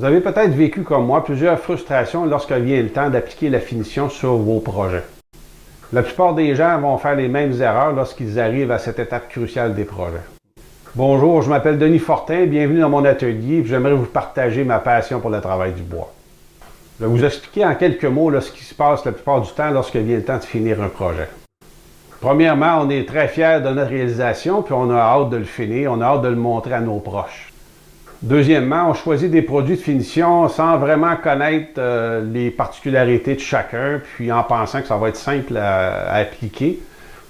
Vous avez peut-être vécu comme moi plusieurs frustrations lorsque vient le temps d'appliquer la finition sur vos projets. La plupart des gens vont faire les mêmes erreurs lorsqu'ils arrivent à cette étape cruciale des projets. Bonjour, je m'appelle Denis Fortin, bienvenue dans mon atelier et j'aimerais vous partager ma passion pour le travail du bois. Je vais vous expliquer en quelques mots ce qui se passe la plupart du temps lorsque vient le temps de finir un projet. Premièrement, on est très fiers de notre réalisation puis on a hâte de le finir, on a hâte de le montrer à nos proches. Deuxièmement, on choisit des produits de finition sans vraiment connaître les particularités de chacun, puis en pensant que ça va être simple à appliquer,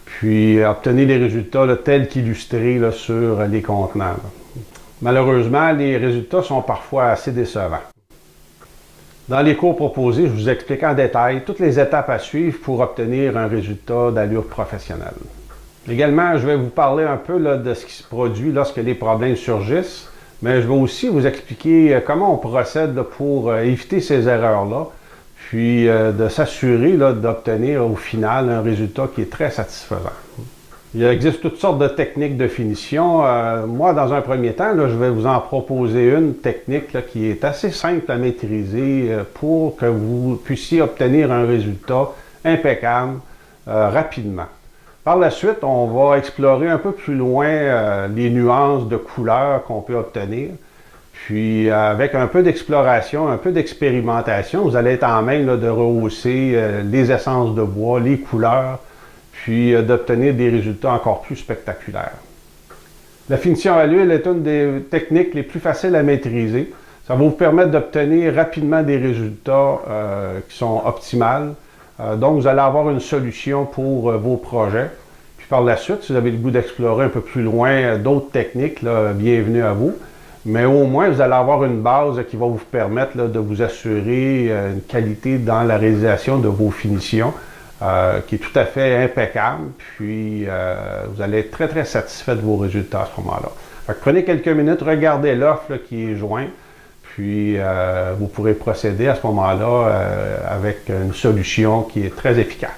puis obtenir les résultats tels qu'illustrés sur les contenants. Malheureusement, les résultats sont parfois assez décevants. Dans les cours proposés, je vous explique en détail toutes les étapes à suivre pour obtenir un résultat d'allure professionnelle. Également, je vais vous parler un peu de ce qui se produit lorsque les problèmes surgissent, mais je vais aussi vous expliquer comment on procède pour éviter ces erreurs-là, puis de s'assurer d'obtenir au final un résultat qui est très satisfaisant. Il existe toutes sortes de techniques de finition. Moi, dans un premier temps, je vais vous en proposer une technique qui est assez simple à maîtriser pour que vous puissiez obtenir un résultat impeccable rapidement. Par la suite, on va explorer un peu plus loin les nuances de couleurs qu'on peut obtenir. Puis, avec un peu d'exploration, un peu d'expérimentation, vous allez être en mesure de rehausser les essences de bois, les couleurs, puis d'obtenir des résultats encore plus spectaculaires. La finition à l'huile est une des techniques les plus faciles à maîtriser. Ça va vous permettre d'obtenir rapidement des résultats qui sont optimales. Donc, vous allez avoir une solution pour vos projets. Puis par la suite, si vous avez le goût d'explorer un peu plus loin d'autres techniques, bienvenue à vous. Mais au moins, vous allez avoir une base qui va vous permettre de vous assurer une qualité dans la réalisation de vos finitions qui est tout à fait impeccable. Puis, vous allez être très, très satisfait de vos résultats à ce moment-là. Prenez quelques minutes, regardez l'offre qui est jointe. Puis, vous pourrez procéder à ce moment-là avec une solution qui est très efficace.